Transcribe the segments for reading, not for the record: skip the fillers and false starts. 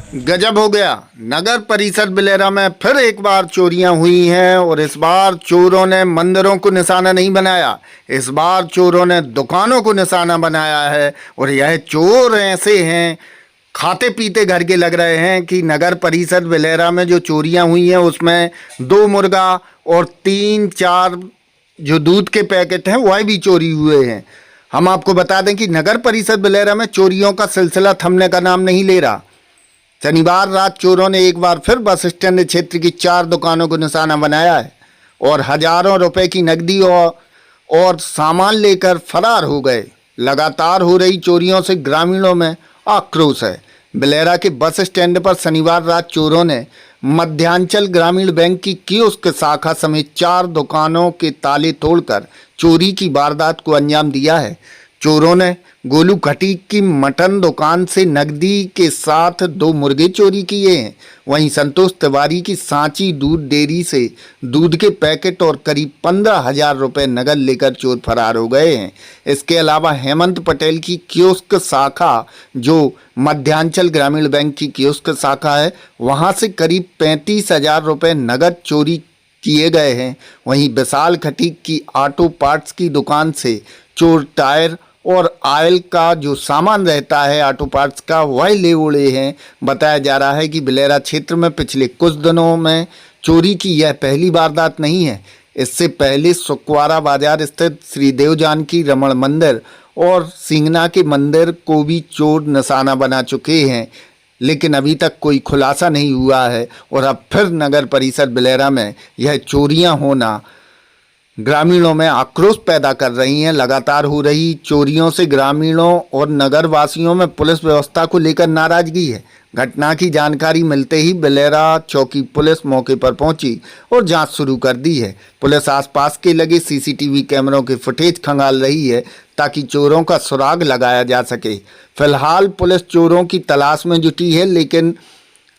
गजब हो गया। नगर परिषद बिलेरा में फिर एक बार चोरियां हुई हैं और इस बार चोरों ने मंदिरों को निशाना नहीं बनाया, इस बार चोरों ने दुकानों को निशाना बनाया है। और यह चोर ऐसे हैं, खाते पीते घर के लग रहे हैं कि नगर परिषद बिलेरा में जो चोरियां हुई हैं उसमें 2 मुर्गा और 3-4 जो दूध के पैकेट हैं वह भी चोरी हुए हैं। हम आपको बता दें कि नगर परिषद बिलेरा में चोरियों का सिलसिला थमने का नाम नहीं ले रहा। शनिवार रात चोरों ने एक बार फिर बस स्टैंड क्षेत्र की 4 दुकानों को निशाना बनाया है और हजारों रुपए की नकदी और सामान लेकर फरार हो गए। लगातार हो रही चोरियों से ग्रामीणों में आक्रोश है। बिलेरा के बस स्टैंड पर शनिवार रात चोरों ने मध्यांचल ग्रामीण बैंक की कियोस्क शाखा समेत 4 दुकानों के ताले तोड़कर चोरी की वारदात को अंजाम दिया है। चोरों ने गोलू खटीक की मटन दुकान से नकदी के साथ 2 मुर्गे चोरी किए हैं। वहीं संतोष तिवारी की सांची दूध डेयरी से दूध के पैकेट और करीब 15,000 रुपये नगद लेकर चोर फरार हो गए हैं। इसके अलावा हेमंत पटेल की कियोस्क शाखा, जो मध्यांचल ग्रामीण बैंक की कियोस्क शाखा है, वहां से करीब 35,000 रुपये नगद चोरी किए गए हैं। वहीं विशाल खटीक की ऑटो पार्ट्स की दुकान से चोर टायर और ऑयल का जो सामान रहता है ऑटो पार्ट्स का वह ले उड़े हैं। बताया जा रहा है कि बिलेरा क्षेत्र में पिछले कुछ दिनों में चोरी की यह पहली वारदात नहीं है। इससे पहले सुकवारा बाजार स्थित श्री देव जानकी रमण मंदिर और सिंगना के मंदिर को भी चोर निशाना बना चुके हैं, लेकिन अभी तक कोई खुलासा नहीं हुआ है। और अब फिर नगर परिषद बिलेरा में यह चोरियां होना ग्रामीणों में आक्रोश पैदा कर रही हैं। लगातार हो रही चोरियों से ग्रामीणों और नगरवासियों में पुलिस व्यवस्था को लेकर नाराजगी है। घटना की जानकारी मिलते ही बिलेरा चौकी पुलिस मौके पर पहुंची और जांच शुरू कर दी है। पुलिस आसपास के लगे सीसीटीवी कैमरों के फुटेज खंगाल रही है ताकि चोरों का सुराग लगाया जा सके। फिलहाल पुलिस चोरों की तलाश में जुटी है, लेकिन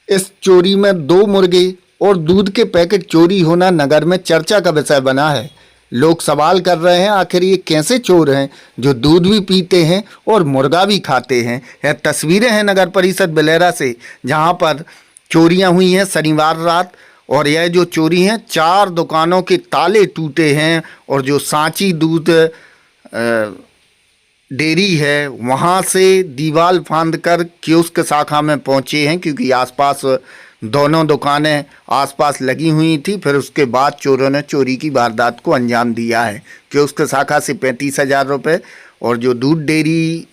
इस चोरी में 2 मुर्गे और दूध के पैकेट चोरी होना नगर में चर्चा का विषय बना है। लोग सवाल कर रहे हैं, आखिर ये कैसे चोर हैं जो दूध भी पीते हैं और मुर्गा भी खाते हैं। यह तस्वीरें हैं नगर परिषद बिलेरा से, जहां पर चोरियां हुई हैं शनिवार रात। और यह जो चोरी हैं, 4 दुकानों के ताले टूटे हैं और जो सांची दूध डेयरी है वहां से दीवार फांदकर कियोस्क शाखा में पहुंचे हैं, क्योंकि आसपास दोनों दुकानें आसपास लगी हुई थी। फिर उसके बाद चोरों ने चोरी की वारदात को अंजाम दिया है। कियोस्क शाखा से 35,000 रुपये और जो दूध डेयरी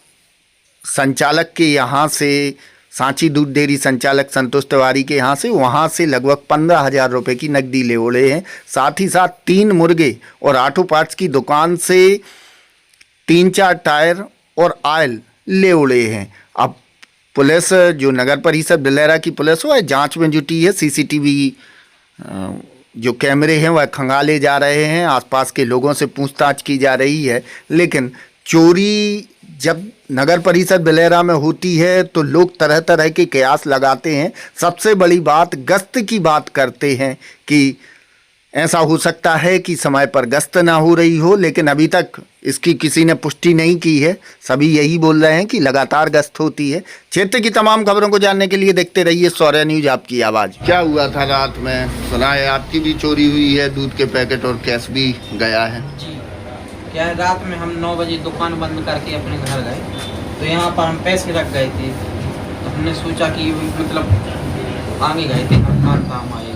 संचालक के यहाँ से, सांची दूध डेयरी संचालक संतोष तिवारी के यहाँ से, वहाँ से लगभग 15,000 रुपये की नकदी ले उड़े हैं। साथ ही साथ 3 मुर्गे और ऑटो पार्ट्स की दुकान से 3-4 टायर और ऑयल ले उड़े हैं। अब पुलिस, जो नगर परिषद बिलेरा की पुलिस है, वह जांच में जुटी है। सीसीटीवी जो कैमरे हैं वह खंगाले जा रहे हैं, आसपास के लोगों से पूछताछ की जा रही है। लेकिन चोरी जब नगर परिषद बिलेरा में होती है तो लोग तरह तरह के कयास लगाते हैं। सबसे बड़ी बात गश्त की बात करते हैं कि ऐसा हो सकता है कि समय पर गश्त ना हो रही हो, लेकिन अभी तक इसकी किसी ने पुष्टि नहीं की है। सभी यही बोल रहे हैं कि लगातार गश्त होती है। क्षेत्र की तमाम खबरों को जानने के लिए देखते रहिए शौर्य न्यूज, आपकी आवाज़। क्या हुआ था रात में? सुना है आपकी भी चोरी हुई है, दूध के पैकेट और कैश भी गया है। जी, क्या है, रात में हम 9 बजे दुकान बंद करके अपने घर गए, तो यहाँ पर हम पैसे रख गए थे। तो हमने सोचा कि मतलब आगे गए थे, काम आएगी,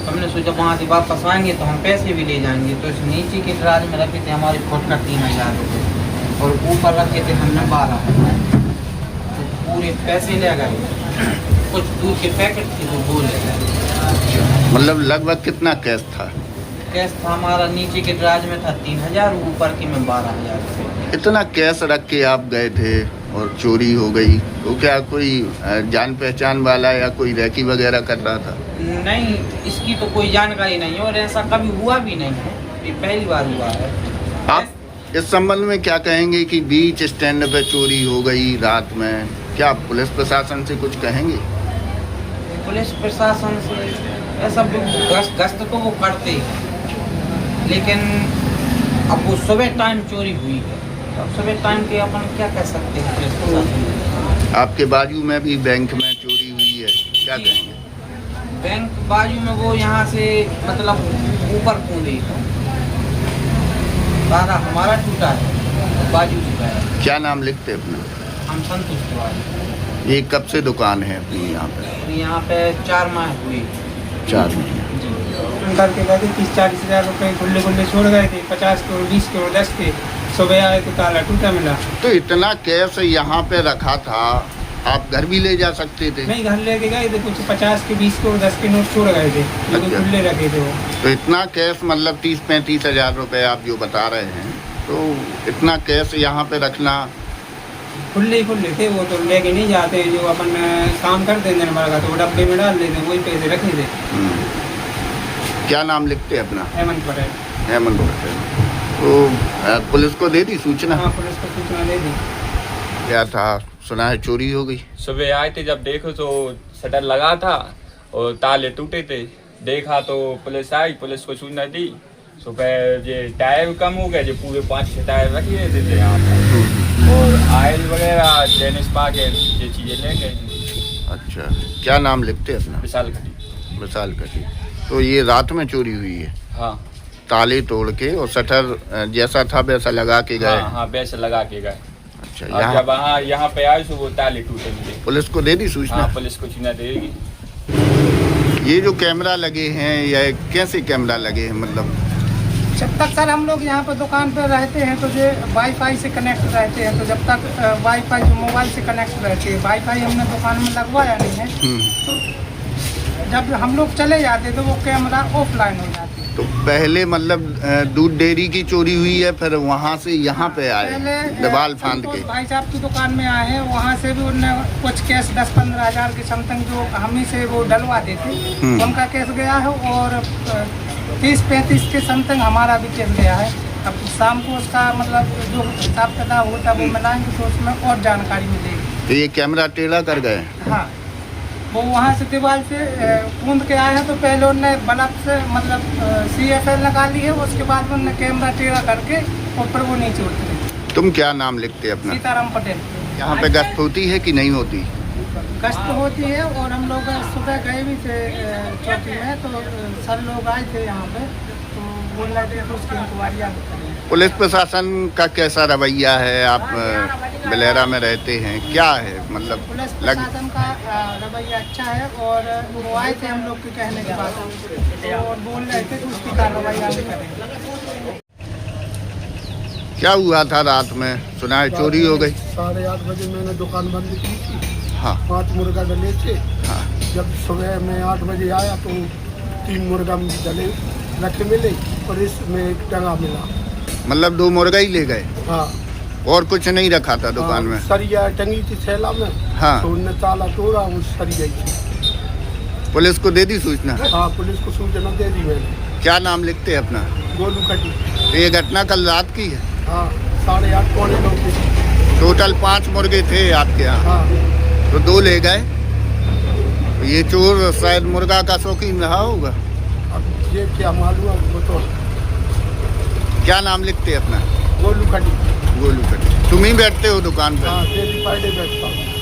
हमने सोचा वहाँ से वापस आएंगे तो हम पैसे भी ले जाएंगे। तो इस नीचे के दराज में रखे थे हमारे फुटकर 3,000 रुपये और ऊपर रखे थे हमने 12,000। तो पूरे पैसे ले गए, कुछ दूध के पैकेट थे तो वो ले गए। मतलब लगभग कितना कैश था? कैश था हमारा नीचे के दराज में था 3,000, ऊपर के में 12,000 रुपये। इतना कैश रख के आप गए थे और चोरी हो गई, तो क्या कोई जान पहचान वाला या कोई रैकी वगैरह कर रहा था? नहीं, इसकी तो कोई जानकारी नहीं है और ऐसा कभी हुआ भी नहीं है, ये पहली बार हुआ है। आप इस संबंध में क्या कहेंगे कि बीच स्टैंड पे चोरी हो गई रात में? क्या आप पुलिस प्रशासन से कुछ कहेंगे? पुलिस प्रशासन से ऐसा गश्त तो वो करते हैं, लेकिन अब वो सुबह टाइम चोरी हुई है, अब सुबह टाइम के अपन क्या कह सकते हैं पुलिस प्रशासन। आपके बाजू में भी बैंक में चोरी हुई क्या कहेंगे? बैंक बाजू में वो यहाँ से मतलब ऊपर कूदी तो ताला हमारा टूटा है, बाजू टूटा है। क्या नाम लिखते अपना? हम संतुष्ट तिवारी। ये कब से दुकान है अपनी यहाँ पे? यहाँ पे 4 माह हुई। 4 महीने। करके गए थे 30-40 हज़ार रुपये खुले खुले छोड़ गए थे, 50 करोड़ 20 करोड़ 10 थे। सुबह आए तो ताला टूटा मिला। तो इतना कैश यहाँ पे रखा था, आप घर भी ले जा सकते थे। नहीं, घर लेके गए थे, कुछ 50 के 20 करोड़ 10 के नोट छोड़ गए थे, लेकिन अच्छा। खुले रखे थे वो। तो इतना कैश मतलब 30-35 हज़ार रुपये आप जो बता रहे हैं, तो इतना कैश यहाँ पे रखना? खुले थे वो, तो लेके नहीं जाते। जो अपन काम करते हैं दिन भर का, तो वो डब्बे में डाल देते, वही पैसे रखे थे। क्या नाम लिखते अपना? हेमंत पटेल। हेमंत पटेल। तो पुलिस को दे दी सूचना? हाँ, पुलिस को सूचना दे दी। क्या था, सुना है चोरी हो गई? सुबह आए थे, जब देखो तो शटर लगा था और ताले टूटे थे। देखा तो पुलिस आई, पुलिस को सूचना दी। सुबह ये टायर कम हो गए, जो पूरे 5-6 टायर रख लिए थे यहाँ पर, और आयल वगैरह टेनिस पा के ये चीज़ें ले गए। अच्छा, क्या नाम लिखते अपना? विशाल खटी। विशाल कटी। तो ये रात में चोरी हुई है? हाँ ताले तोड़ के और शटर जैसा था वैसा लगा के गए? हाँ, हाँ वैसे लगा के गए। अच्छा, और यहाँ जब यहाँ पे आए तो वो ताले टूटे मिले। पुलिस को दे दी सूचना? हाँ, पुलिस को सूचना देगी। ये जो कैमरा लगे हैं, या कैसे कैमरा लगे हैं, मतलब? जब तक सर हम लोग यहाँ पर दुकान पर रहते हैं तो जो वाईफाई से कनेक्ट रहते हैं, तो जब तक वाईफाई जो मोबाइल से कनेक्ट रहती है, वाईफाई हमने दुकान में लगवाया नहीं है। तो जब हम लोग चले जाते तो वो कैमरा ऑफलाइन हो जाती है। तो पहले मतलब दूध डेयरी की चोरी हुई है, फिर वहाँ से यहाँ पे आए दीवाल फांद के? भाई साहब की दुकान में आए हैं, वहाँ से भी उन्होंने कुछ केस 10-15 हज़ार के समथिंग जो हम ही से वो डलवा देते, उनका केस गया है, और 30-35 के समथिंग हमारा भी केस गया है। अब शाम को उसका मतलब जो हिसाब किताब होता है वो मिलाएंगे, तो उसमें और जानकारी मिलेगी। तो ये कैमरा टेढ़ा कर गए? हाँ, वो वहाँ से दीवार से कूद के आए हैं, तो पहले उन्होंने बल्ब से मतलब CFL लगा ली है, उसके बाद उन्होंने कैमरा टेढ़ा करके ऊपर वो नीचे उतरे। तुम क्या नाम लिखते अपना? सीताराम पटेल। यहाँ पे गश्त होती है कि नहीं होती? गश्त होती है, और हम लोग सुबह गए भी थे चौकी में, तो सर लोग आए थे यहाँ पे, तो बोल रहे थे तो उसकी इंक्वायरी करें। पुलिस प्रशासन का कैसा रवैया है? आप बलेरा में रहते हैं, क्या है मतलब? पुलिस प्रशासन का रवैया अच्छा है, और वो आए थे हम लोग के कहने के बाद, और बोल रहे थे कि उसकी कार्रवाई आगे करेंगे। क्या हुआ था रात में? सुना है चोरी हो गई? 8:30 बजे मैंने दुकान बंद की थी। हाँ 5 मुर्गा डले थे। हाँ। जब सुबह मैं 8 बजे आया तो 3 मुर्गा डले रखे मिले, और इसमें एक टंगा मिला। मतलब 2 मुर्गा ही ले गए? हाँ, और कुछ नहीं रखा था दुकान में? सरिया टंगी थी थैला में। हाँ। तो उनने ताला तोड़ा, वो सरिया थी। पुलिस को दे दी सूचना? हाँ, पुलिस को सूचना दे दी मैंने। क्या नाम लिखते हैं अपना? गोलू कटी। तो ये घटना कल रात की है? हाँ, 8:30 पौने 9 बजे। टोटल 5 मुर्गे थे आपके यहाँ? हाँ, तो 2 ले गए। ये चोर शायद मुर्गा का शौकीन रहा होगा। अब ये क्या मालूम है वो तो। क्या नाम लिखते हैं अपना? गोलू कटी। गोलू कटी। तुम ही बैठते हो दुकान पे? हाँ, डेली फ्राइडे बैठता हूँ।